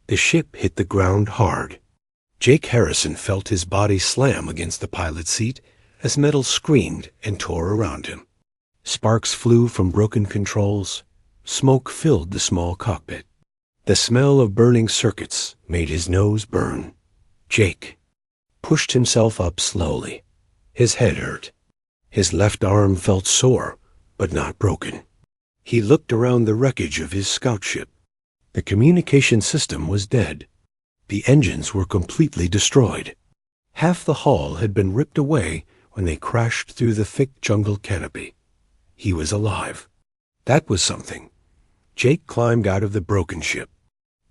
The ship hit the ground hard. Jake Harrison felt his body slam against the pilot's seat as metal screamed and tore around him. Sparks flew from broken controls. Smoke filled the small cockpit. The smell of burning circuits made his nose burn. Jake pushed himself up slowly. His head hurt. His left arm felt sore, but not broken. He looked around the wreckage of his scout ship. The communication system was dead. The engines were completely destroyed. Half the hull had been ripped away when they crashed through the thick jungle canopy. He was alive. That was something. Jake climbed out of the broken ship.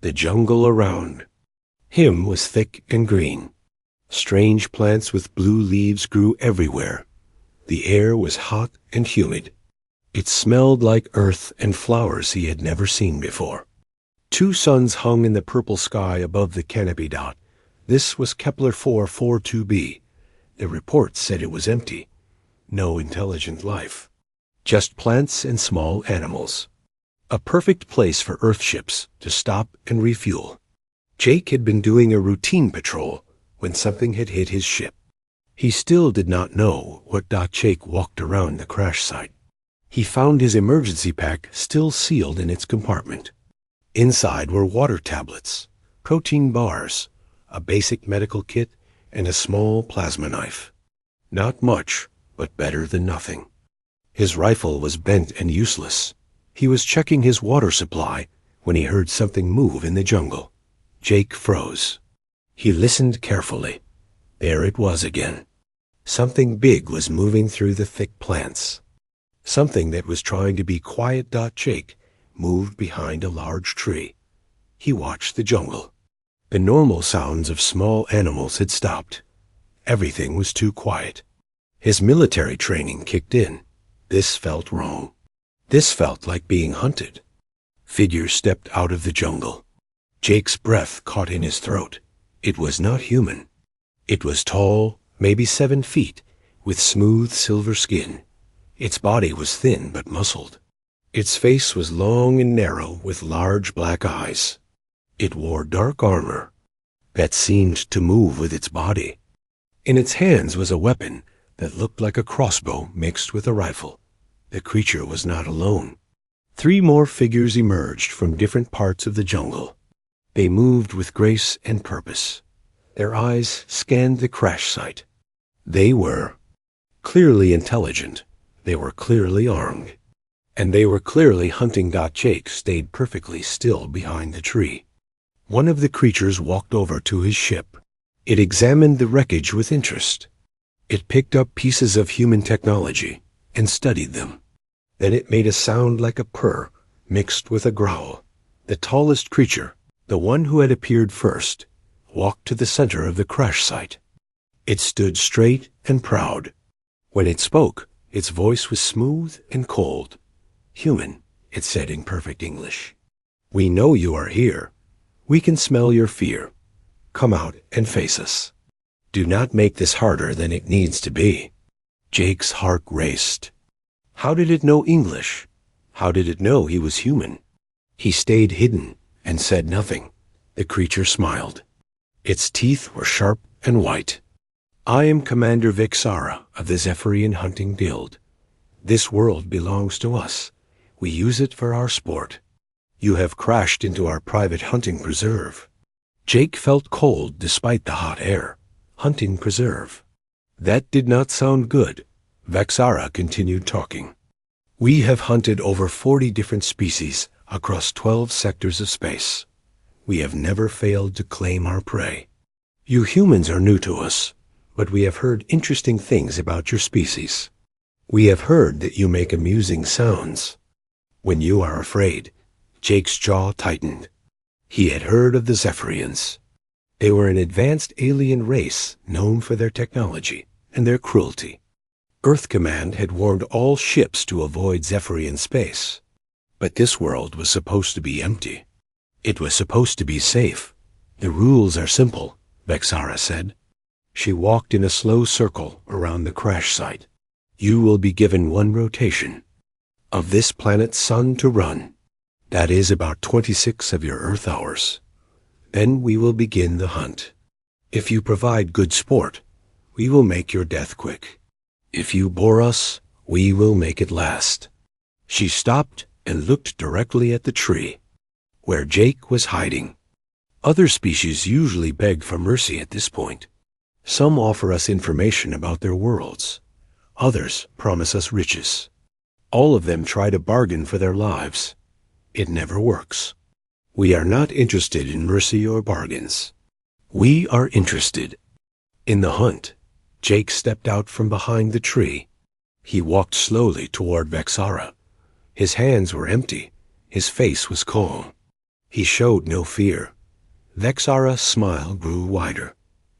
The jungle around him was thick and green. Strange plants with blue leaves grew everywhere. The air was hot and humid. It smelled like earth and flowers he had never seen before. 2 suns hung in the purple sky above the canopy dot. This was Kepler 442b. The report said it was empty. No intelligent life. Just plants and small animals. A perfect place for Earth ships to stop and refuel. Jake had been doing a routine patrol when something had hit his ship. He still did not know what Jake walked around the crash site. He found his emergency pack still sealed in its compartment. Inside were water tablets, protein bars, a basic medical kit, and a small plasma knife. Not much, but better than nothing. His rifle was bent and useless. He was checking his water supply when he heard something move in the jungle. Jake froze. He listened carefully. There it was again. Something big was moving through the thick plants. Something that was trying to be quiet. Jake moved behind a large tree. He watched the jungle. The normal sounds of small animals had stopped. Everything was too quiet. His military training kicked in. This felt wrong. This felt like being hunted. Figures stepped out of the jungle. Jake's breath caught in his throat. It was not human. It was tall, maybe 7 feet, with smooth silver skin. Its body was thin but muscled. Its face was long and narrow with large black eyes. It wore dark armor that seemed to move with its body. In its hands was a weapon that looked like a crossbow mixed with a rifle. The creature was not alone. 3 more figures emerged from different parts of the jungle. They moved with grace and purpose. Their eyes scanned the crash site. They were clearly intelligent. They were clearly armed. And they were clearly hunting. Jake stayed perfectly still behind the tree. One of the creatures walked over to his ship. It examined the wreckage with interest. It picked up pieces of human technology and studied them. Then it made a sound like a purr mixed with a growl. The tallest creature, the one who had appeared first, walked to the center of the crash site. It stood straight and proud. When it spoke, its voice was smooth and cold. "Human," it said in perfect English. "We know you are here. We can smell your fear. Come out and face us. Do not make this harder than it needs to be." Jake's heart raced. How did it know English? How did it know he was human? He stayed hidden and said nothing. The creature smiled. Its teeth were sharp and white. "I am Commander Vexara of the Zephyrian Hunting Guild. This world belongs to us. We use it for our sport. You have crashed into our private hunting preserve." Jake felt cold despite the hot air. Hunting preserve. That did not sound good. Vexara continued talking. "We have hunted over 40 different species across 12 sectors of space. We have never failed to claim our prey. You humans are new to us, but we have heard interesting things about your species. We have heard that you make amusing sounds. When you are afraid." Jake's jaw tightened. He had heard of the Zephyrians. They were an advanced alien race known for their technology and their cruelty. Earth Command had warned all ships to avoid Zephyrian space. But this world was supposed to be empty. It was supposed to be safe. "The rules are simple," Vexara said. She walked in a slow circle around the crash site. "You will be given 1 rotation of this planet's sun to run. That is about 26 of your Earth hours. Then we will begin the hunt. If you provide good sport, we will make your death quick. If you bore us, we will make it last." She stopped and looked directly at the tree, where Jake was hiding. Other species usually beg for mercy at this point. Some offer us information about their worlds. Others promise us riches. All of them try to bargain for their lives. It never works. We are not interested in mercy or bargains. We are interested in the hunt. Jake stepped out from behind the tree. He walked slowly toward Vexara. His hands were empty. His face was calm. He showed no fear. Vexara's smile grew wider.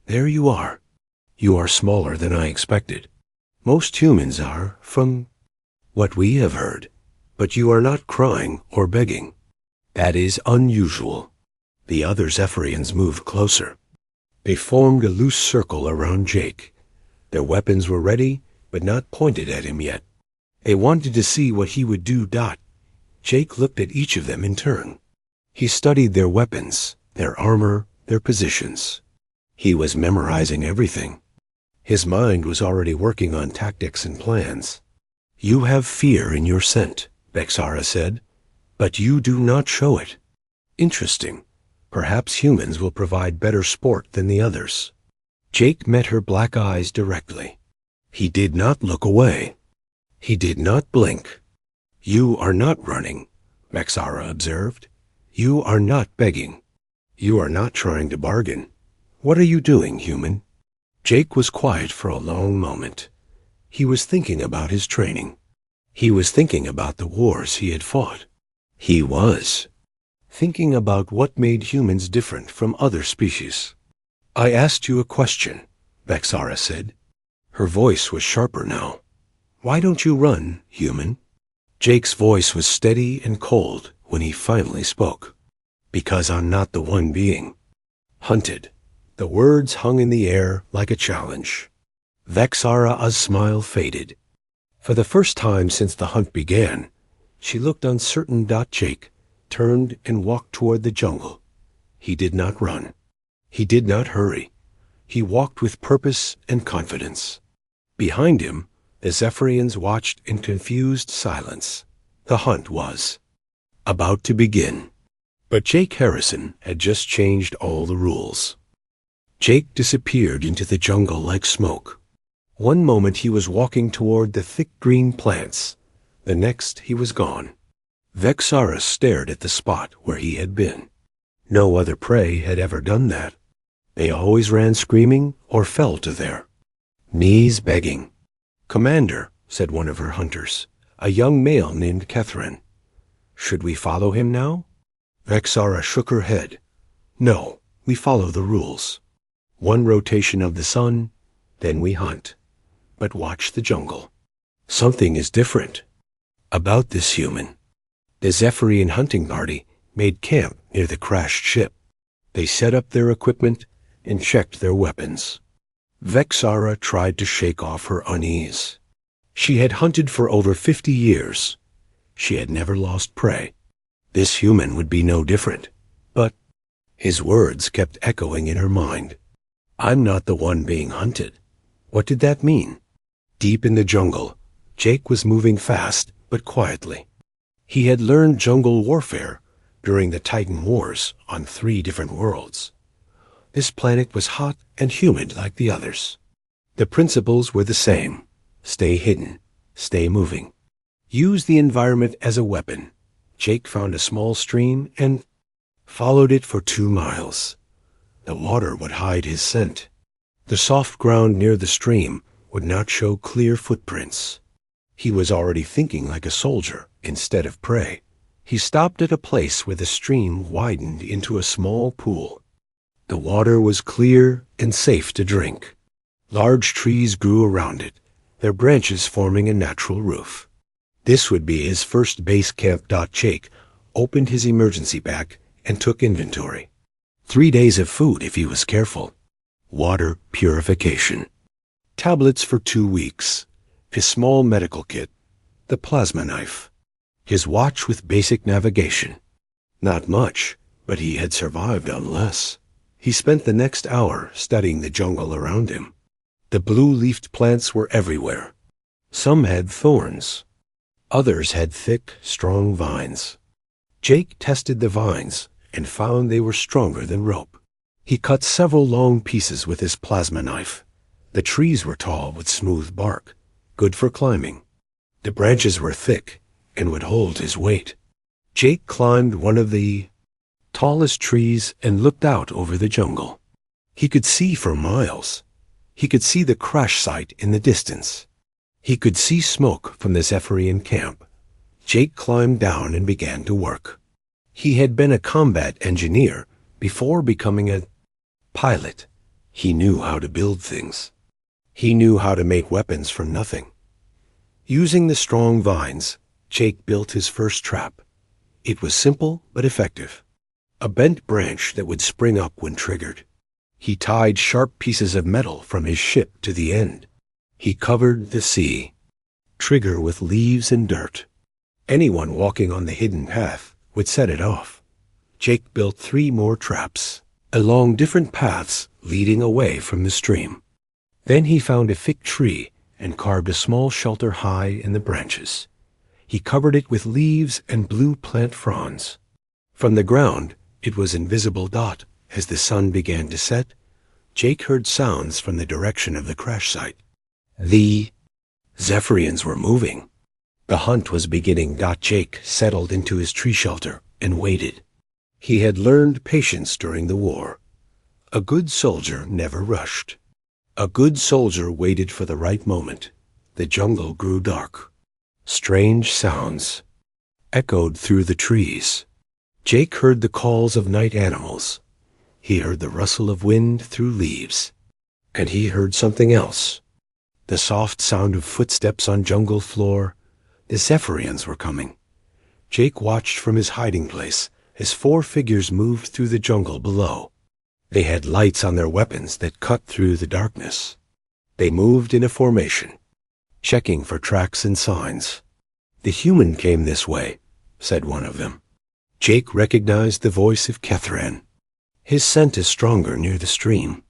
"There you are. You are smaller than I expected. Most humans are, from what we have heard. But you are not crying or begging. That is unusual." The other Zephyrians moved closer. They formed a loose circle around Jake. Their weapons were ready, but not pointed at him yet. They wanted to see what he would do. Jake looked at each of them in turn. He studied their weapons, their armor, their positions. He was memorizing everything. His mind was already working on tactics and plans. "You have fear in your scent," Vexara said, "but you do not show it. Interesting. Perhaps humans will provide better sport than the others." Jake met her black eyes directly. He did not look away. He did not blink. "You are not running," Vexara observed. "You are not begging. You are not trying to bargain. What are you doing, human?" Jake was quiet for a long moment. He was thinking about his training. He was thinking about the wars he had fought. He was thinking about what made humans different from other species. "I asked you a question," Vexara said. Her voice was sharper now. "Why don't you run, human?" Jake's voice was steady and cold when he finally spoke. "Because I'm not the one being hunted." The words hung in the air like a challenge. Vexara's smile faded. For the first time since the hunt began, she looked uncertain. Jake turned and walked toward the jungle. He did not run. He did not hurry. He walked with purpose and confidence. Behind him, the Zephyrians watched in confused silence. The hunt was about to begin. But Jake Harrison had just changed all the rules. Jake disappeared into the jungle like smoke. One moment he was walking toward the thick green plants. The next he was gone. Vexara stared at the spot where he had been. No other prey had ever done that. They always ran screaming or fell to their knees begging. "Commander," said one of her hunters, a young male named Catherine. "Should we follow him now?" Vexara shook her head. "No, we follow the rules. One rotation of the sun, then we hunt. But watch the jungle. Something is different about this human." The Zephyrian hunting party made camp near the crashed ship. They set up their equipment and checked their weapons. Vexara tried to shake off her unease. She had hunted for over 50 years. She had never lost prey. This human would be no different. But his words kept echoing in her mind. "I'm not the one being hunted." What did that mean? Deep in the jungle, Jake was moving fast but quietly. He had learned jungle warfare during the Titan Wars on 3 different worlds. This planet was hot and humid like the others. The principles were the same. Stay hidden. Stay moving. Use the environment as a weapon. Jake found a small stream and followed it for 2 miles. The water would hide his scent. The soft ground near the stream would not show clear footprints. He was already thinking like a soldier instead of prey. He stopped at a place where the stream widened into a small pool. The water was clear and safe to drink. Large trees grew around it, their branches forming a natural roof. This would be his first base camp. Jake opened his emergency pack and took inventory. 3 days of food if he was careful. Water purification. Tablets for 2 weeks. His small medical kit. The plasma knife. His watch with basic navigation. Not much, But he had survived on less. He spent the next hour studying the jungle around him. The blue-leafed plants were everywhere. Some had thorns. Others had thick, strong vines. Jake tested the vines and found they were stronger than rope. He cut several long pieces with his plasma knife. The trees were tall with smooth bark, good for climbing. The branches were thick and would hold his weight. Jake climbed one of the tallest trees and looked out over the jungle. He could see for miles. He could see the crash site in the distance. He could see smoke from the Zephyrian camp. Jake climbed down and began to work. He had been a combat engineer before becoming a pilot. He knew how to build things. He knew how to make weapons from nothing. Using the strong vines, Jake built his first trap. It was simple but effective. A bent branch that would spring up when triggered. He tied sharp pieces of metal from his ship to the end. He covered the sea, trigger with leaves and dirt. Anyone walking on the hidden path would set it off. Jake built 3 more traps, along different paths leading away from the stream. Then he found a thick tree and carved a small shelter high in the branches. He covered it with leaves and blue plant fronds. From the ground, it was invisible dot. As the sun began to set, Jake heard sounds from the direction of the crash site. The Zephyrians were moving. The hunt was beginning. Jake settled into his tree shelter and waited. He had learned patience during the war. A good soldier never rushed. A good soldier waited for the right moment. The jungle grew dark. Strange sounds echoed through the trees. Jake heard the calls of night animals. He heard the rustle of wind through leaves. And he heard something else. The soft sound of footsteps on jungle floor. The Zephyrians were coming. Jake watched from his hiding place as 4 figures moved through the jungle below. They had lights on their weapons that cut through the darkness. They moved in a formation, checking for tracks and signs. "The human came this way," said one of them. Jake recognized the voice of Kethran. "His scent is stronger near the stream."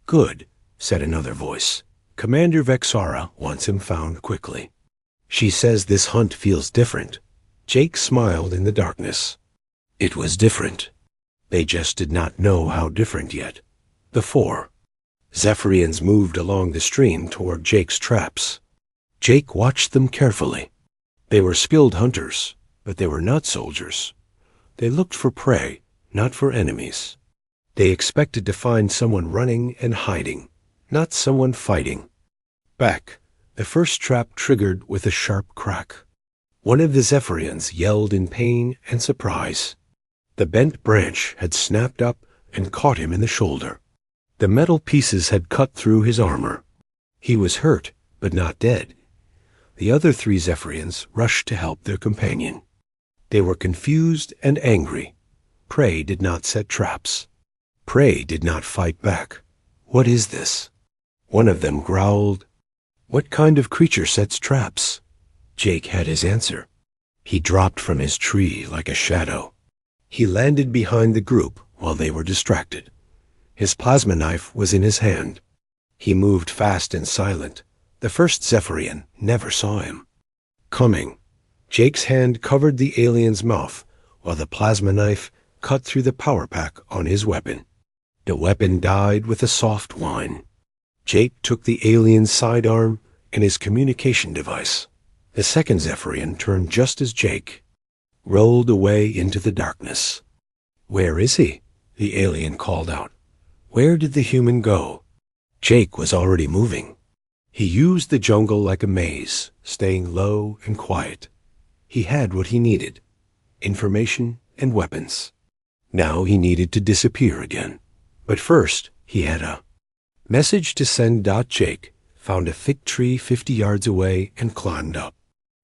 "Good," said another voice. "Commander Vexara wants him found quickly. She says this hunt feels different." Jake smiled in the darkness. It was different. They just did not know how different yet. The 4 Zephyrians moved along the stream toward Jake's traps. Jake watched them carefully. They were skilled hunters, but they were not soldiers. They looked for prey, not for enemies. They expected to find someone running and hiding, not someone fighting. Back, the first trap triggered with a sharp crack. One of the Zephyrians yelled in pain and surprise. The bent branch had snapped up and caught him in the shoulder. The metal pieces had cut through his armor. He was hurt, but not dead. The other 3 Zephyrians rushed to help their companion. They were confused and angry. Prey did not set traps. Prey did not fight back. "What is this?" One of them growled. "What kind of creature sets traps?" Jake had his answer. He dropped from his tree like a shadow. He landed behind the group while they were distracted. His plasma knife was in his hand. He moved fast and silent. The first Zephyrian never saw him coming. Jake's hand covered the alien's mouth while the plasma knife cut through the power pack on his weapon. The weapon died with a soft whine. Jake took the alien's sidearm and his communication device. The second Zephyrian turned just as Jake rolled away into the darkness. "Where is he?" the alien called out. "Where did the human go?" Jake was already moving. He used the jungle like a maze, staying low and quiet. He had what he needed, information and weapons. Now he needed to disappear again. But first, he had a message to send. Jake found a thick tree 50 yards away and climbed up.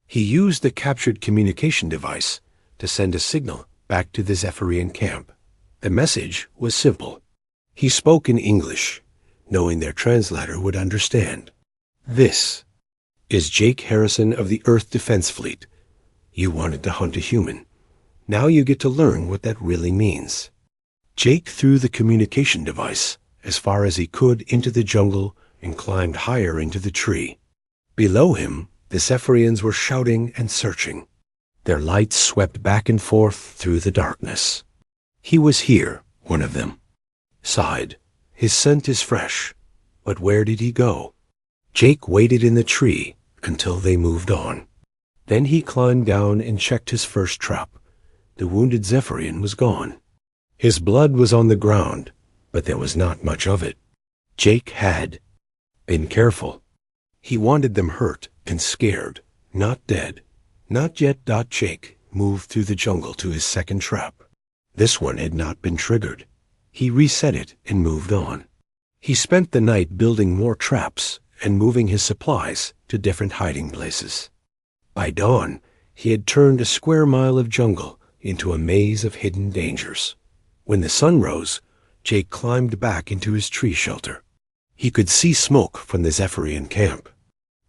He used the captured communication device to send a signal back to the Zephyrian camp. The message was simple. He spoke in English, knowing their translator would understand. "This is Jake Harrison of the Earth Defense Fleet. You wanted to hunt a human. Now you get to learn what that really means. Jake threw the communication device as far as he could into the jungle and climbed higher into the tree. Below him, the Zephyrians were shouting and searching. Their lights swept back and forth through the darkness. He was here, one of them. Sighed. His scent is fresh. But where did he go? Jake waited in the tree until they moved on. Then he climbed down and checked his first trap. The wounded Zephyrian was gone. His blood was on the ground, but there was not much of it. Jake had been careful. He wanted them hurt and scared, not dead. Not yet. Jake moved through the jungle to his second trap. This one had not been triggered. He reset it and moved on. He spent the night building more traps and moving his supplies to different hiding places. By dawn, he had turned a square mile of jungle into a maze of hidden dangers. When the sun rose, Jake climbed back into his tree shelter. He could see smoke from the Zephyrian camp.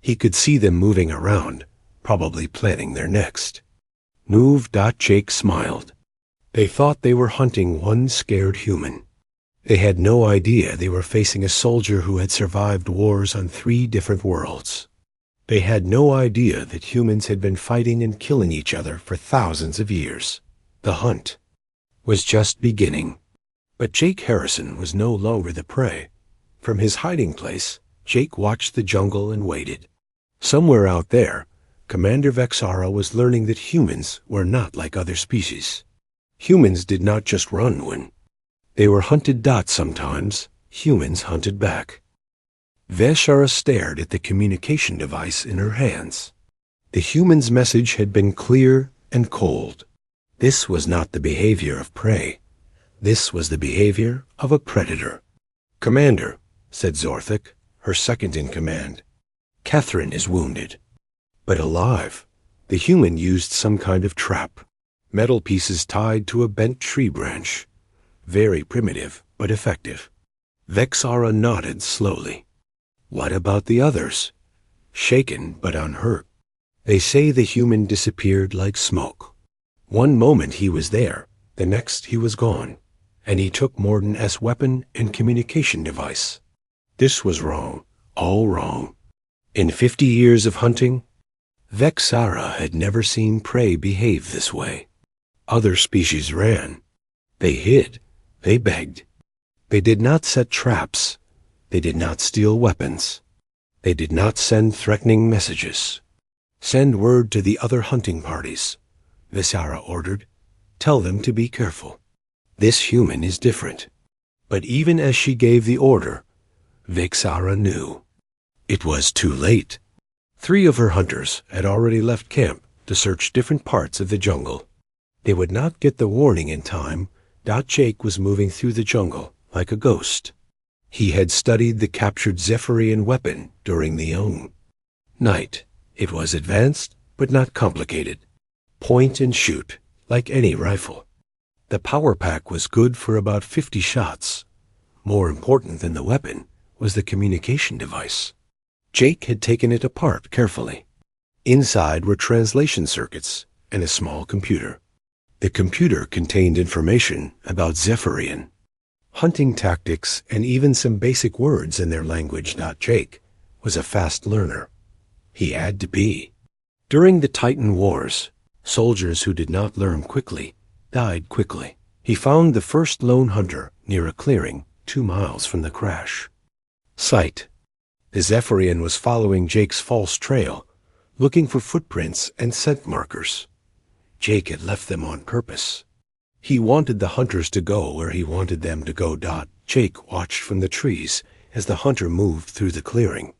He could see them moving around, probably planning their next move. Jake smiled. They thought they were hunting one scared human. They had no idea they were facing a soldier who had survived wars on 3 different worlds. They had no idea that humans had been fighting and killing each other for thousands of years. The hunt was just beginning. But Jake Harrison was no longer the prey. From his hiding place, Jake watched the jungle and waited. Somewhere out there, Commander Vexara was learning that humans were not like other species. Humans did not just run when they were hunted. Sometimes humans hunted back. Vexara stared at the communication device in her hands. The human's message had been clear and cold. This was not the behavior of prey. This was the behavior of a predator. "Commander," said Zorthik, her second in command, "Catherine is wounded, but alive." The human used some kind of trap. Metal pieces tied to a bent tree branch. Very primitive, but effective. Vexara nodded slowly. "What about the others?" "Shaken, but unhurt. They say the human disappeared like smoke. One moment he was there, the next he was gone, and he took Morden's weapon and communication device. This was wrong, all wrong. In 50 years of hunting, Vexara had never seen prey behave this way. Other species ran. They hid. They begged. They did not set traps. They did not steal weapons. They did not send threatening messages. "Send word to the other hunting parties," Vexara ordered. "Tell them to be careful. This human is different." But even as she gave the order, Vexara knew. It was too late. 3 of her hunters had already left camp to search different parts of the jungle. They would not get the warning in time. Jake was moving through the jungle like a ghost. He had studied the captured Zephyrian weapon during the night. It was advanced, but not complicated. Point and shoot, like any rifle. The power pack was good for about 50 shots. More important than the weapon was the communication device. Jake had taken it apart carefully. Inside were translation circuits and a small computer. The computer contained information about Zephyrian hunting tactics and even some basic words in their language. Jake was a fast learner. He had to be. During the Titan Wars, soldiers who did not learn quickly died quickly. He found the first lone hunter near a clearing 2 miles from the crash. Sight. The Zephyrian was following Jake's false trail, looking for footprints and scent markers. Jake had left them on purpose. He wanted the hunters to go where he wanted them to go. Jake watched from the trees as the hunter moved through the clearing.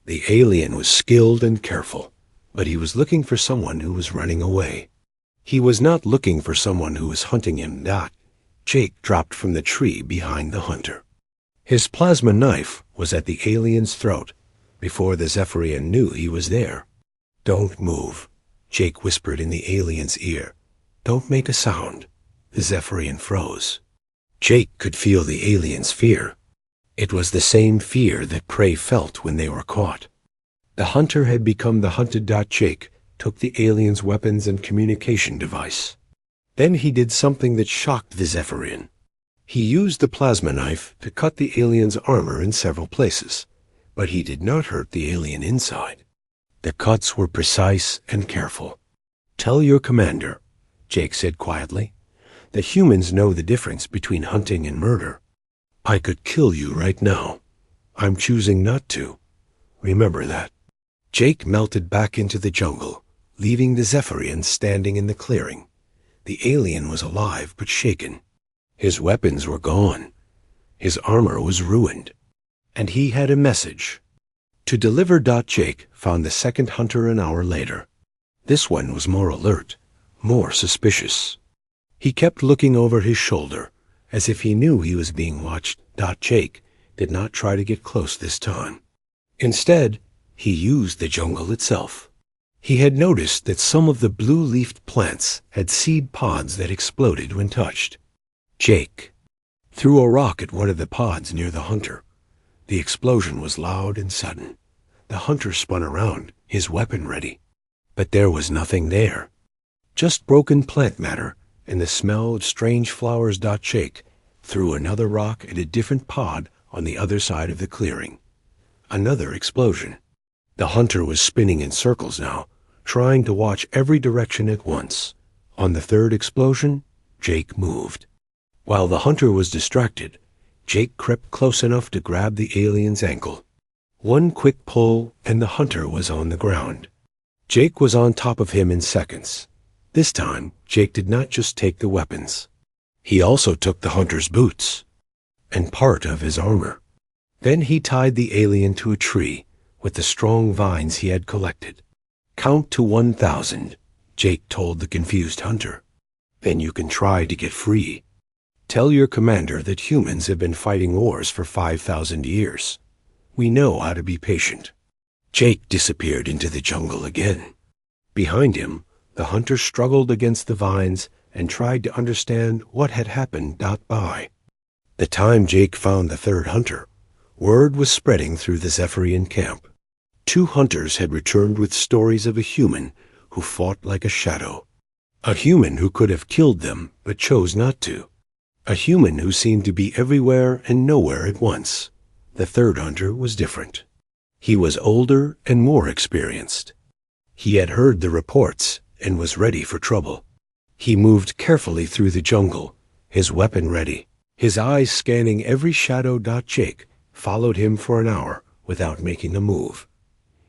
The alien was skilled and careful, but he was looking for someone who was running away. He was not looking for someone who was hunting him. Jake dropped from the tree behind the hunter. His plasma knife was at the alien's throat before the Zephyrian knew he was there. "Don't move," Jake whispered in the alien's ear. "Don't make a sound." The Zephyrian froze. Jake could feel the alien's fear. It was the same fear that prey felt when they were caught. The hunter had become the hunted. Jake took the alien's weapons and communication device. Then he did something that shocked the Zephyrian. He used the plasma knife to cut the alien's armor in several places, but he did not hurt the alien inside. The cuts were precise and careful. "Tell your commander," Jake said quietly. "The humans know the difference between hunting and murder. I could kill you right now. I'm choosing not to. Remember that." Jake melted back into the jungle, leaving the Zephyrian standing in the clearing. The alien was alive but shaken. His weapons were gone. His armor was ruined. And he had a message to deliver. Jake found the second hunter an hour later. This one was more alert, more suspicious. He kept looking over his shoulder, as if he knew he was being watched. Jake did not try to get close this time. Instead, he used the jungle itself. He had noticed that some of the blue-leafed plants had seed pods that exploded when touched. Jake threw a rock at one of the pods near the hunter. The explosion was loud and sudden. The hunter spun around, his weapon ready. But there was nothing there. Just broken plant matter and the smell of strange flowers. Jake threw another rock at a different pod on the other side of the clearing. Another explosion. The hunter was spinning in circles now, trying to watch every direction at once. On the third explosion, Jake moved. While the hunter was distracted, Jake crept close enough to grab the alien's ankle. One quick pull, and the hunter was on the ground. Jake was on top of him in seconds. This time, Jake did not just take the weapons. He also took the hunter's boots and part of his armor. Then he tied the alien to a tree with the strong vines he had collected. "Count to 1,000, Jake told the confused hunter. "Then you can try to get free. Tell your commander that humans have been fighting wars for 5,000 years. We know how to be patient." Jake disappeared into the jungle again. Behind him, the hunter struggled against the vines and tried to understand what had happened. By the time Jake found the third hunter, word was spreading through the Zephyrian camp. 2 hunters had returned with stories of a human who fought like a shadow. A human who could have killed them but chose not to. A human who seemed to be everywhere and nowhere at once. The third hunter was different. He was older and more experienced. He had heard the reports and was ready for trouble. He moved carefully through the jungle, his weapon ready, his eyes scanning every shadow. Jake followed him for an hour without making a move.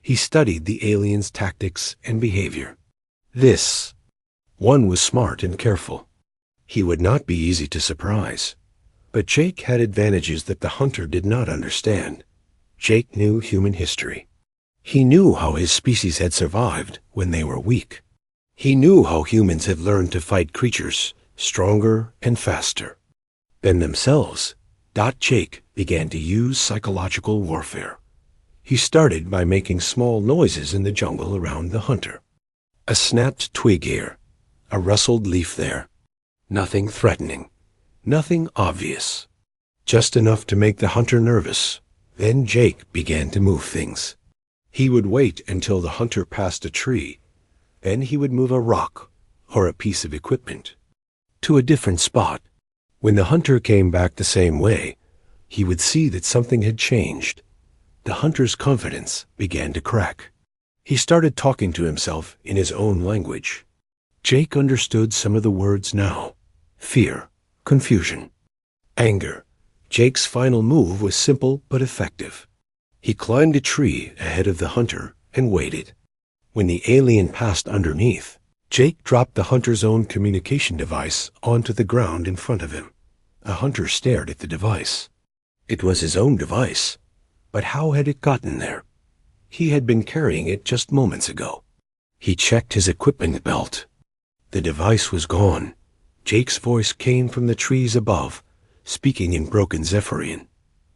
He studied the alien's tactics and behavior. This one was smart and careful. He would not be easy to surprise. But Jake had advantages that the hunter did not understand. Jake knew human history. He knew how his species had survived when they were weak. He knew how humans had learned to fight creatures stronger and faster than themselves. Jake began to use psychological warfare. He started by making small noises in the jungle around the hunter. A snapped twig here, a rustled leaf there. Nothing threatening, nothing obvious. Just enough to make the hunter nervous. Then Jake began to move things. He would wait until the hunter passed a tree. Then he would move a rock or a piece of equipment to a different spot. When the hunter came back the same way, he would see that something had changed. The hunter's confidence began to crack. He started talking to himself in his own language. Jake understood some of the words now. Fear, confusion, anger. Jake's final move was simple but effective. He climbed a tree ahead of the hunter and waited. When the alien passed underneath, Jake dropped the hunter's own communication device onto the ground in front of him. The hunter stared at the device. It was his own device, but how had it gotten there? He had been carrying it just moments ago. He checked his equipment belt. The device was gone. Jake's voice came from the trees above, speaking in broken Zephyrian.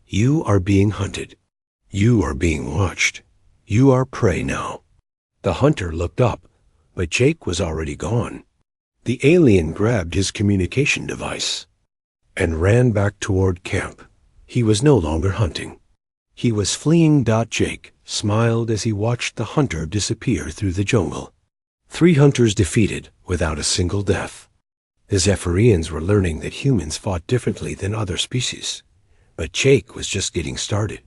"You are being hunted. You are being watched. You are prey now." The hunter looked up, but Jake was already gone. The alien grabbed his communication device and ran back toward camp. He was no longer hunting. He was fleeing. Jake smiled as he watched the hunter disappear through the jungle. 3 hunters defeated without a single death. The Zephyrians were learning that humans fought differently than other species, but Jake was just getting started.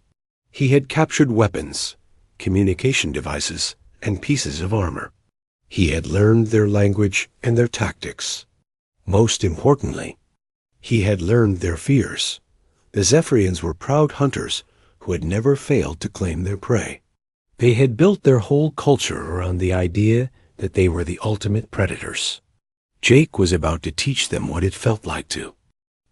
He had captured weapons, communication devices, and pieces of armor. He had learned their language and their tactics. Most importantly, he had learned their fears. The Zephyrians were proud hunters who had never failed to claim their prey. They had built their whole culture around the idea that they were the ultimate predators. Jake was about to teach them what it felt like to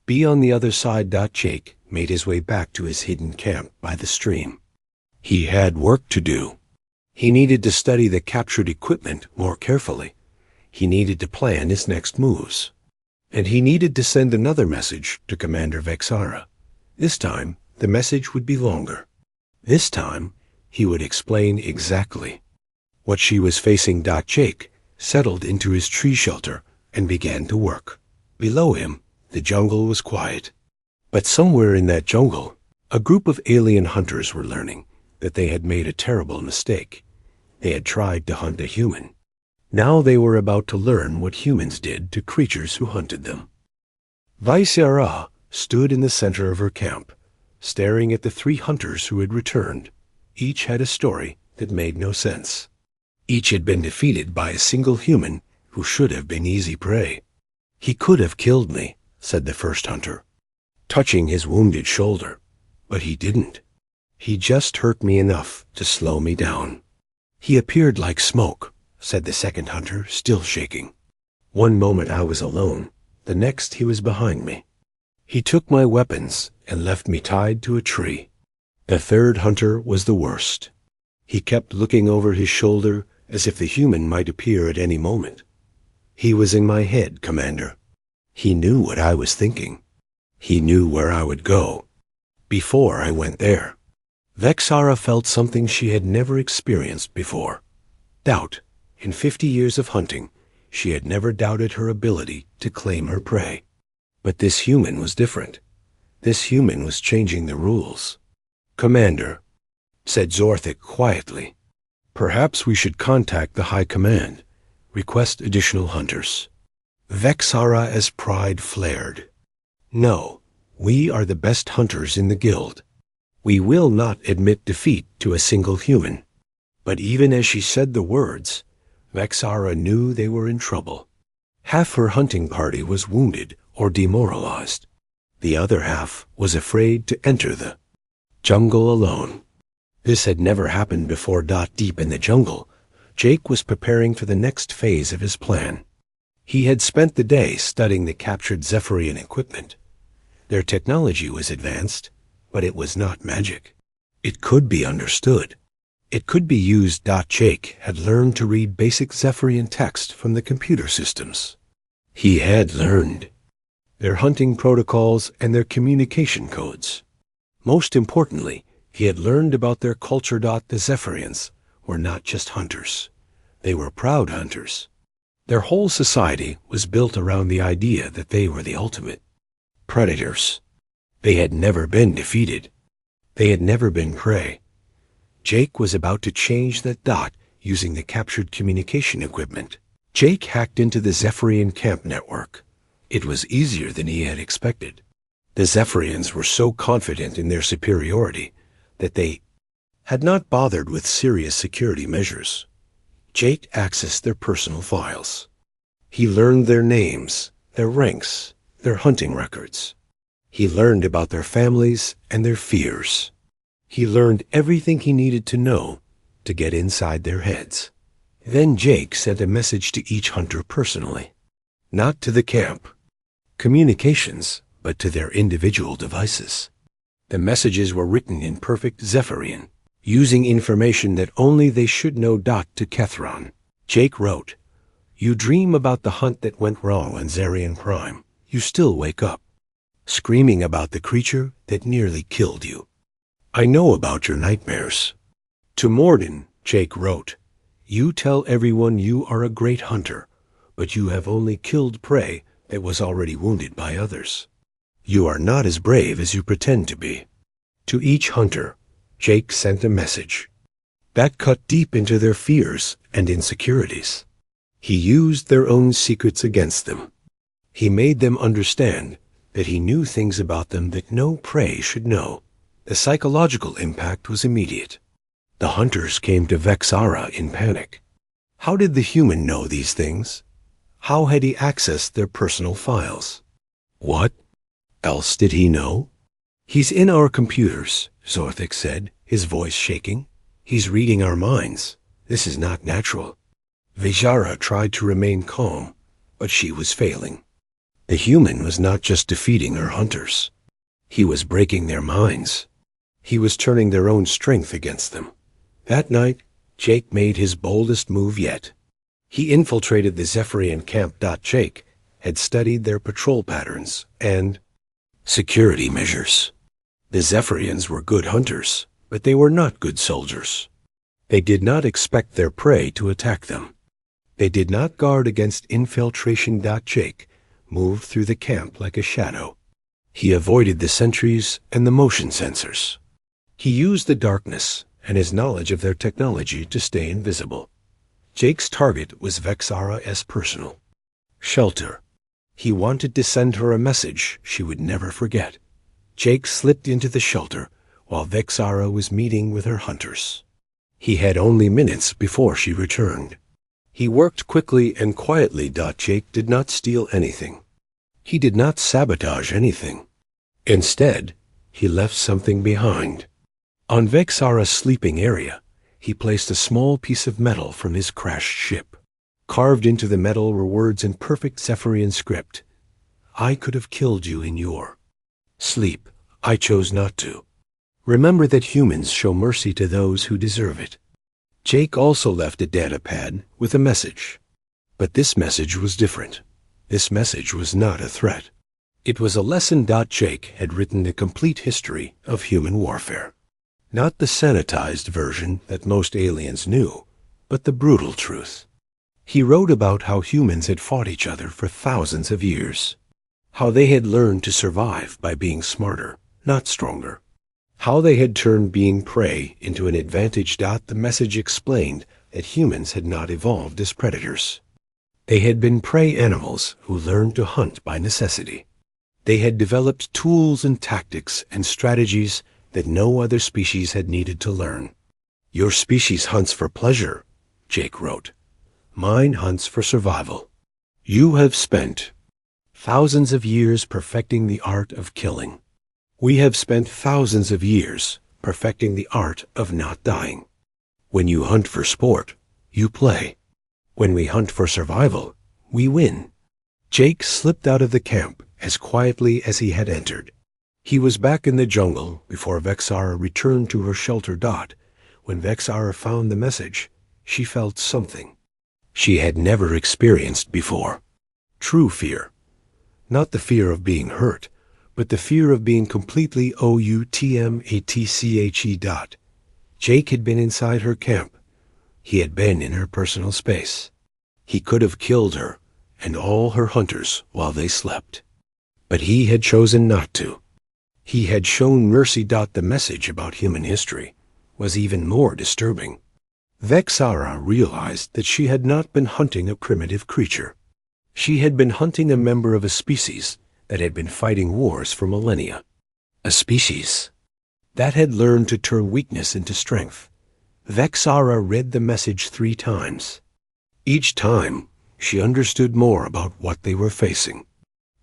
be on the other side. Jake made his way back to his hidden camp by the stream. He had work to do. He needed to study the captured equipment more carefully. He needed to plan his next moves. And he needed to send another message to Commander Vexara. This time, the message would be longer. This time, he would explain exactly what she was facing. Jake settled into his tree shelter and began to work. Below him, the jungle was quiet. But somewhere in that jungle, a group of alien hunters were learning that they had made a terrible mistake. They had tried to hunt a human. Now they were about to learn what humans did to creatures who hunted them. Vexara stood in the center of her camp, staring at the 3 hunters who had returned. Each had a story that made no sense. Each had been defeated by a single human who should have been easy prey. "He could have killed me," said the first hunter, touching his wounded shoulder, "but he didn't. He just hurt me enough to slow me down." "He appeared like smoke," said the second hunter, still shaking. "One moment I was alone, the next he was behind me. He took my weapons and left me tied to a tree." The third hunter was the worst. He kept looking over his shoulder as if the human might appear at any moment. "He was in my head, Commander. He knew what I was thinking. He knew where I would go before I went there." Vexara felt something she had never experienced before. Doubt. In 50 years of hunting, she had never doubted her ability to claim her prey. But this human was different. This human was changing the rules. "Commander," said Zorthic quietly, "perhaps we should contact the High Command, request additional hunters." Vexara's pride flared. "No, we are the best hunters in the guild. We will not admit defeat to a single human." But even as she said the words, Vexara knew they were in trouble. Half her hunting party was wounded or demoralized. The other half was afraid to enter the jungle alone. This had never happened before. Deep in the jungle, Jake was preparing for the next phase of his plan. He had spent the day studying the captured Zephyrian equipment. Their technology was advanced, but it was not magic. It could be understood. It could be used. Jake had learned to read basic Zephyrian text from the computer systems. He had learned their hunting protocols and their communication codes. Most importantly, he had learned about their culture. The Zephyrians were not just hunters. They were proud hunters. Their whole society was built around the idea that they were the ultimate predators. They had never been defeated. They had never been prey. Jake was about to change that. Using the captured communication equipment. Jake hacked into the Zephyrian camp network. It was easier than he had expected. The Zephyrians were so confident in their superiority that they had not bothered with serious security measures. Jake accessed their personal files. He learned their names, their ranks, their hunting records. He learned about their families and their fears. He learned everything he needed to know to get inside their heads. Then Jake sent a message to each hunter personally. Not to the camp communications, but to their individual devices. The messages were written in perfect Zephyrian, using information that only they should know. To Kethron, Jake wrote, "You dream about the hunt that went wrong on Zarian Prime. You still wake up, screaming about the creature that nearly killed you. I know about your nightmares." To Morden, Jake wrote, "You tell everyone you are a great hunter, but you have only killed prey that was already wounded by others. You are not as brave as you pretend to be." To each hunter, Jake sent a message that cut deep into their fears and insecurities. He used their own secrets against them. He made them understand that he knew things about them that no prey should know. The psychological impact was immediate. The hunters came to Vexara in panic. How did the human know these things? How had he accessed their personal files? What else did he know? He's in our computers, Zorthik said, his voice shaking. He's reading our minds. This is not natural. Vejara tried to remain calm, but she was failing. The human was not just defeating her hunters. He was breaking their minds. He was turning their own strength against them. That night, Jake made his boldest move yet. He infiltrated the Zephyrian camp. Jake had studied their patrol patterns and security measures. The Zephyrians were good hunters, but they were not good soldiers. They did not expect their prey to attack them. They did not guard against infiltration. Jake moved through the camp like a shadow. He avoided the sentries and the motion sensors. He used the darkness and his knowledge of their technology to stay invisible. Jake's target was Vexara's personal shelter. He wanted to send her a message she would never forget. Jake slipped into the shelter while Vexara was meeting with her hunters. He had only minutes before she returned. He worked quickly and quietly. Jake did not steal anything. He did not sabotage anything. Instead, he left something behind. On Vexara's sleeping area, he placed a small piece of metal from his crashed ship. Carved into the metal were words in perfect Zephyrian script. I could have killed you in your sleep. I chose not to. Remember that humans show mercy to those who deserve it. Jake also left a data pad with a message. But this message was different. This message was not a threat. It was a lesson. Jake had written the complete history of human warfare. Not the sanitized version that most aliens knew, but the brutal truth. He wrote about how humans had fought each other for thousands of years. How they had learned to survive by being smarter, not stronger. How they had turned being prey into an advantage. The message explained that humans had not evolved as predators. They had been prey animals who learned to hunt by necessity. They had developed tools and tactics and strategies that no other species had needed to learn. Your species hunts for pleasure, Jake wrote. Mine hunts for survival. You have spent thousands of years perfecting the art of killing. We have spent thousands of years perfecting the art of not dying. When you hunt for sport, you play. When we hunt for survival, we win. Jake slipped out of the camp as quietly as he had entered. He was back in the jungle before Vexara returned to her shelter. When Vexara found the message, she felt something she had never experienced before. True fear. Not the fear of being hurt, but the fear of being completely outmatched. Jake had been inside her camp. He had been in her personal space. He could have killed her and all her hunters while they slept. But he had chosen not to. He had shown mercy. The message about human history was even more disturbing. Vexara realized that she had not been hunting a primitive creature. She had been hunting a member of a species that had been fighting wars for millennia. A species that had learned to turn weakness into strength. Vexara read the message 3 times. Each time, she understood more about what they were facing.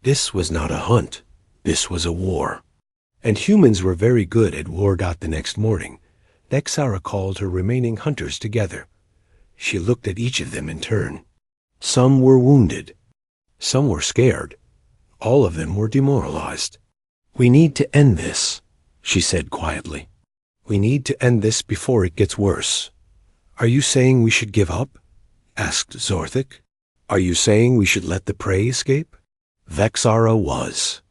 This was not a hunt. This was a war. And humans were very good at war. The next morning, Vexara called her remaining hunters together. She looked at each of them in turn. Some were wounded. Some were scared. All of them were demoralized. We need to end this, she said quietly. We need to end this before it gets worse. Are you saying we should give up? Asked Zorthik. Are you saying we should let the prey escape? Vexara was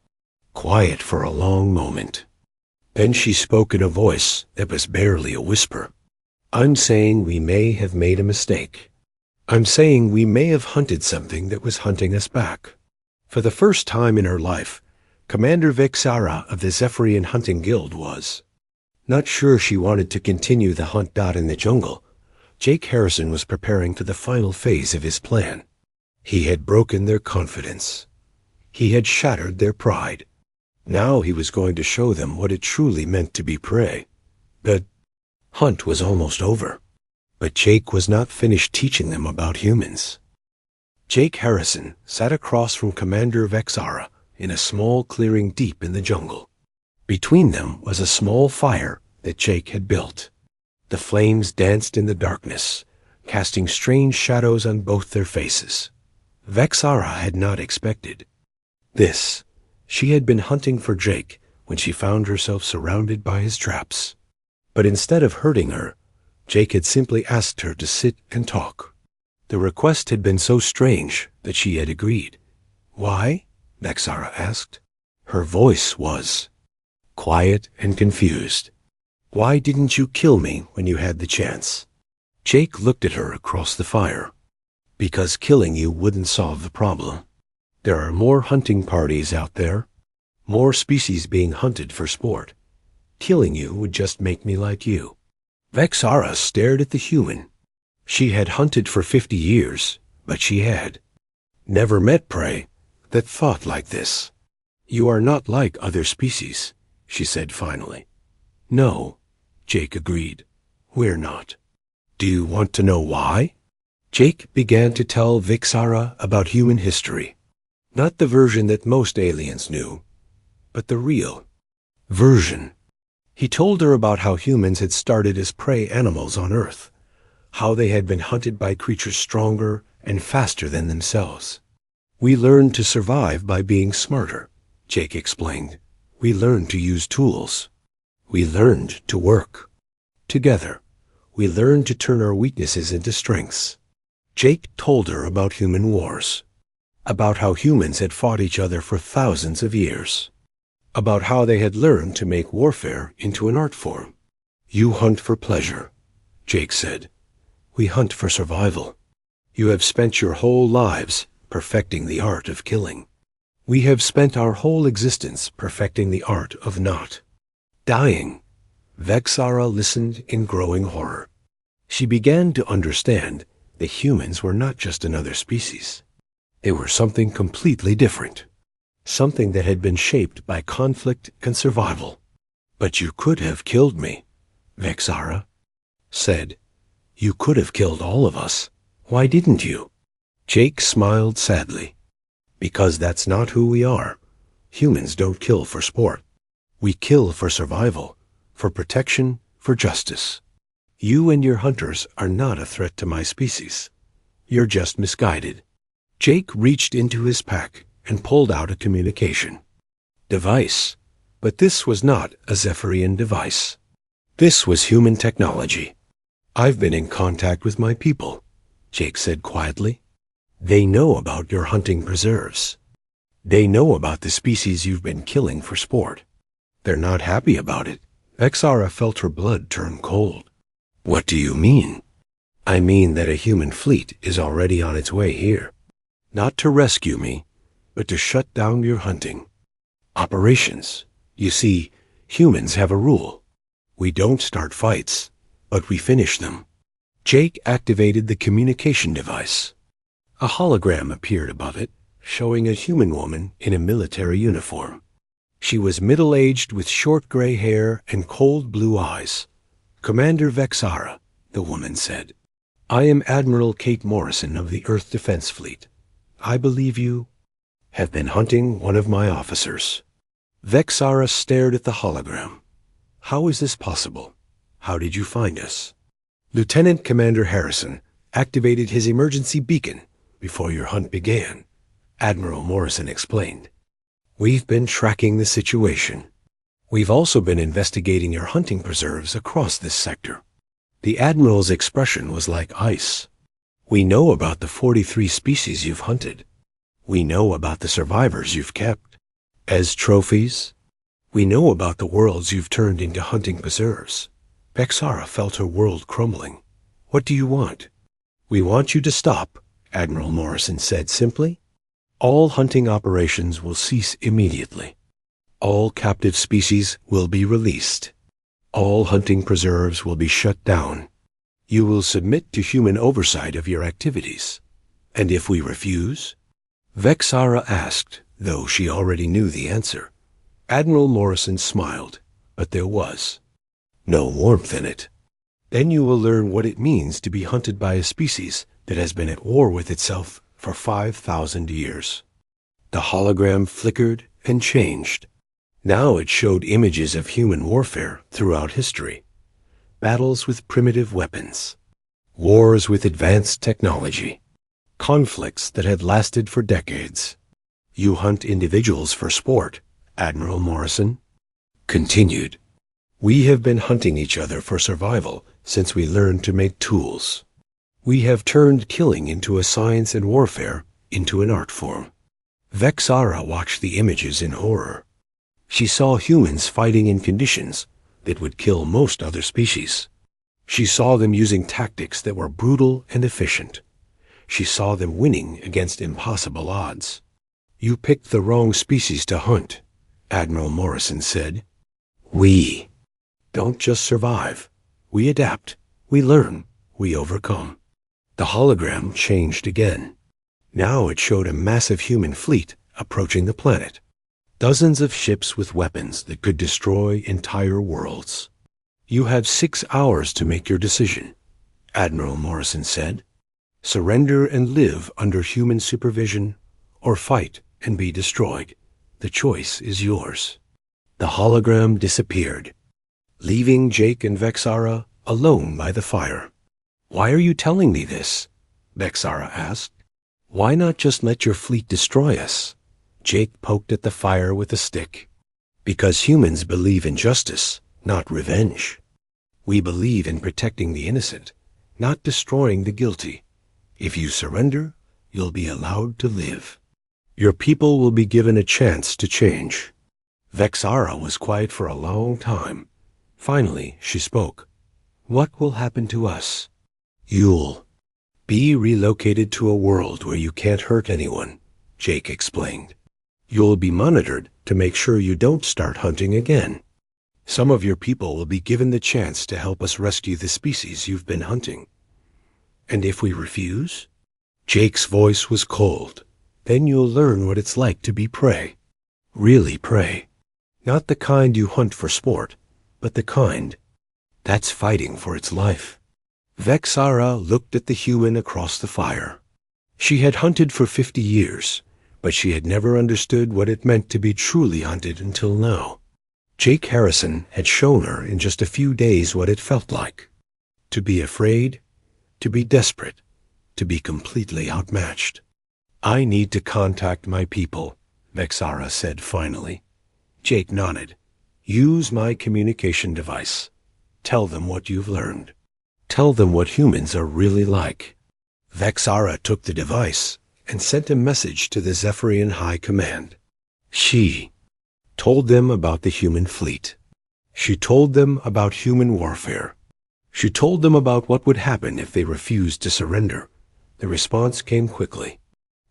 quiet for a long moment. Then she spoke in a voice that was barely a whisper. I'm saying we may have made a mistake. I'm saying we may have hunted something that was hunting us back. For the first time in her life, Commander Vexara of the Zephyrian Hunting Guild was not sure she wanted to continue the hunt. In the jungle, Jake Harrison was preparing for the final phase of his plan. He had broken their confidence. He had shattered their pride. Now he was going to show them what it truly meant to be prey. The hunt was almost over, but Jake was not finished teaching them about humans. Jake Harrison sat across from Commander Vexara in a small clearing deep in the jungle. Between them was a small fire that Jake had built. The flames danced in the darkness, casting strange shadows on both their faces. Vexara had not expected this. She had been hunting for Jake when she found herself surrounded by his traps. But instead of hurting her, Jake had simply asked her to sit and talk. The request had been so strange that she had agreed. "Why?" Vexara asked. Her voice was quiet and confused. "Why didn't you kill me when you had the chance?" Jake looked at her across the fire. "Because killing you wouldn't solve the problem. There are more hunting parties out there, more species being hunted for sport. Killing you would just make me like you." Vexara stared at the human. She had hunted for 50 years, but she had never met prey that thought like this. "You are not like other species," she said finally. "No," Jake agreed. "We're not." "Do you want to know why?" Jake began to tell Vexara about human history. Not the version that most aliens knew, but the real version. He told her about how humans had started as prey animals on Earth, how they had been hunted by creatures stronger and faster than themselves. "We learned to survive by being smarter," Jake explained. "We learned to use tools. We learned to work together. We learned to turn our weaknesses into strengths." Jake told her about human wars, about how humans had fought each other for thousands of years, about how they had learned to make warfare into an art form. "You hunt for pleasure," Jake said. "We hunt for survival. You have spent your whole lives perfecting the art of killing. We have spent our whole existence perfecting the art of not dying." Vexara listened in growing horror. She began to understand that humans were not just another species. They were something completely different, something that had been shaped by conflict and survival. "But you could have killed me," Vexara said. "You could have killed all of us. Why didn't you?" Jake smiled sadly. "Because that's not who we are. Humans don't kill for sport. We kill for survival, for protection, for justice. You and your hunters are not a threat to my species. You're just misguided." Jake reached into his pack and pulled out a communication device. But this was not a Zephyrian device. This was human technology. "I've been in contact with my people," Jake said quietly. "They know about your hunting preserves. They know about the species you've been killing for sport. They're not happy about it." Vexara felt her blood turn cold. "What do you mean?" "I mean that a human fleet is already on its way here. Not to rescue me, but to shut down your hunting operations. You see, humans have a rule. We don't start fights, but we finish them." Jake activated the communication device. A hologram appeared above it, showing a human woman in a military uniform. She was middle-aged with short gray hair and cold blue eyes. "Commander Vexara," the woman said. "I am Admiral Kate Morrison of the Earth Defense Fleet. I believe you have been hunting one of my officers." Vexara stared at the hologram. "How is this possible? How did you find us?" "Lieutenant Commander Harrison activated his emergency beacon before your hunt began," Admiral Morrison explained. "We've been tracking the situation. We've also been investigating your hunting preserves across this sector." The Admiral's expression was like ice. "We know about the 43 species you've hunted. We know about the survivors you've kept as trophies. We know about the worlds you've turned into hunting preserves." Vexara felt her world crumbling. "What do you want?" "We want you to stop," Admiral Morrison said simply. "All hunting operations will cease immediately. All captive species will be released. All hunting preserves will be shut down. You will submit to human oversight of your activities. And if we refuse?" Vexara asked, Though she already knew the answer, Admiral Morrison smiled, but there was no warmth in it. Then you will learn what it means to be hunted by a species that has been at war with itself for 5,000 years. The hologram flickered and changed. Now it showed images of human warfare throughout history. Battles with primitive weapons. Wars with advanced technology. Conflicts that had lasted for decades. You hunt individuals for sport, Admiral Morrison continued. We have been hunting each other for survival since we learned to make tools. We have turned killing into a science and warfare into an art form. Vexara watched the images in horror. She saw humans fighting in conditions that would kill most other species. She saw them using tactics that were brutal and efficient. She saw them winning against impossible odds. You picked the wrong species to hunt, Admiral Morrison said. We don't just survive. We adapt, we learn, we overcome. The hologram changed again. Now it showed a massive human fleet approaching the planet. Dozens of ships with weapons that could destroy entire worlds. You have 6 hours to make your decision, Admiral Morrison said. Surrender and live under human supervision, or fight and be destroyed. The choice is yours. The hologram disappeared, leaving Jake and Vexara alone by the fire. Why are you telling me this? Vexara asked. Why not just let your fleet destroy us? Jake poked at the fire with a stick. Because humans believe in justice, not revenge. We believe in protecting the innocent, not destroying the guilty. If you surrender, you'll be allowed to live. Your people will be given a chance to change. Vexara was quiet for a long time. Finally, she spoke. What will happen to us? You'll be relocated to a world where you can't hurt anyone, Jake explained. You'll be monitored to make sure you don't start hunting again. Some of your people will be given the chance to help us rescue the species you've been hunting. And if we refuse? Jake's voice was cold. Then you'll learn what it's like to be prey. Really prey. Not the kind you hunt for sport, but the kind that's fighting for its life. Vexara looked at the human across the fire. She had hunted for 50 years, but she had never understood what it meant to be truly hunted until now. Jake Harrison had shown her in just a few days what it felt like. To be afraid, to be desperate, to be completely outmatched. I need to contact my people, Vexara said finally. Jake nodded. Use my communication device. Tell them what you've learned. Tell them what humans are really like. Vexara took the device and sent a message to the Zephyrian High Command. She told them about the human fleet. She told them about human warfare. She told them about what would happen if they refused to surrender. The response came quickly.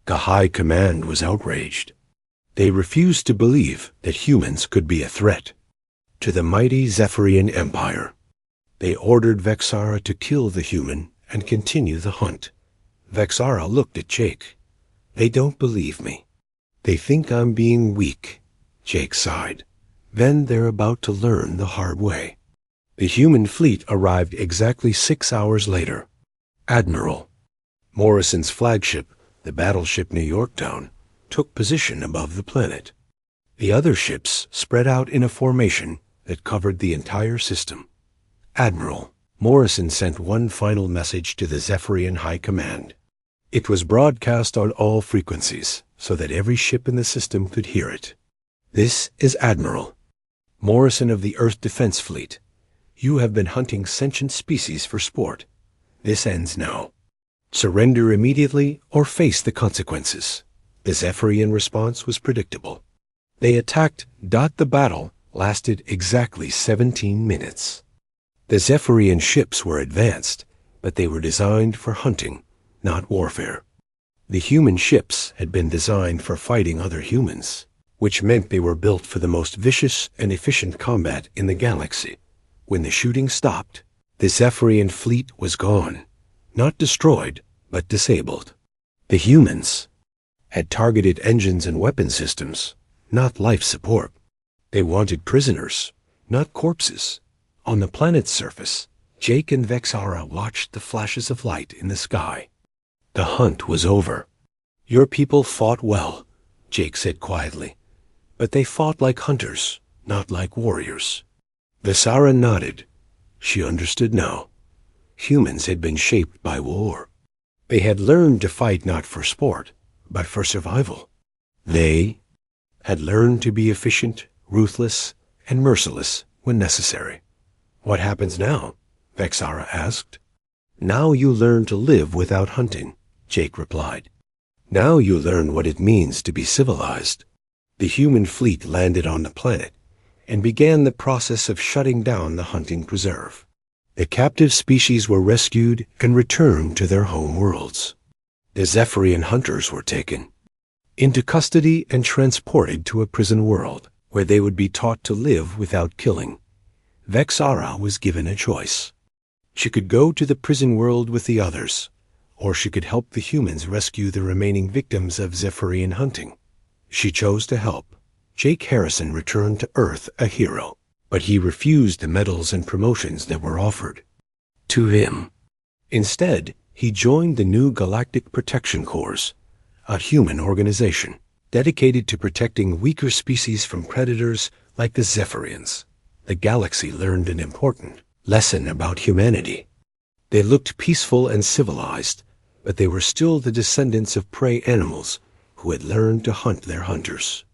The High Command was outraged. They refused to believe that humans could be a threat to the mighty Zephyrian Empire. They ordered Vexara to kill the human and continue the hunt. Vexara looked at Jake. They don't believe me. They think I'm being weak, Jake sighed. Then they're about to learn the hard way. The human fleet arrived exactly 6 hours later. Admiral Morrison's flagship, the battleship New Yorktown, took position above the planet. The other ships spread out in a formation that covered the entire system. Admiral Morrison sent one final message to the Zephyrian High Command. It was broadcast on all frequencies so that every ship in the system could hear it. This is Admiral Morrison of the Earth Defense Fleet. You have been hunting sentient species for sport. This ends now. Surrender immediately or face the consequences. The Zephyrian response was predictable. They attacked. The battle lasted exactly 17 minutes. The Zephyrian ships were advanced, but they were designed for hunting, not warfare. The human ships had been designed for fighting other humans, which meant they were built for the most vicious and efficient combat in the galaxy. When the shooting stopped, the Zephyrian fleet was gone, not destroyed, but disabled. The humans had targeted engines and weapon systems, not life support. They wanted prisoners, not corpses. On the planet's surface, Jake and Vexara watched the flashes of light in the sky. The hunt was over. Your people fought well, Jake said quietly, but they fought like hunters, not like warriors. Vexara nodded. She understood now. Humans had been shaped by war. They had learned to fight not for sport, but for survival. They had learned to be efficient, ruthless, and merciless when necessary. What happens now? Vexara asked. Now you learn to live without hunting, Jake replied. Now you learn what it means to be civilized. The human fleet landed on the planet and began the process of shutting down the hunting preserve. The captive species were rescued and returned to their home worlds. The Zephyrian hunters were taken into custody and transported to a prison world where they would be taught to live without killing. Vexara was given a choice. She could go to the prison world with the others, or she could help the humans rescue the remaining victims of Zephyrian hunting. She chose to help. Jake Harrison returned to Earth a hero, but he refused the medals and promotions that were offered to him. Instead, he joined the new Galactic Protection Corps, a human organization dedicated to protecting weaker species from predators like the Zephyrians. The galaxy learned an important lesson about humanity. They looked peaceful and civilized, but they were still the descendants of prey animals who had learned to hunt their hunters.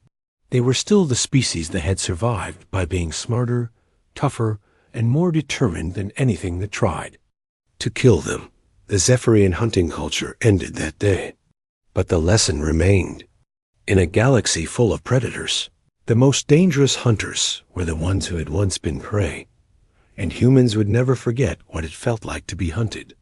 They were still the species that had survived by being smarter, tougher, and more determined than anything that tried to kill them. The Zephyrian hunting culture ended that day, but the lesson remained. In a galaxy full of predators, the most dangerous hunters were the ones who had once been prey, and humans would never forget what it felt like to be hunted.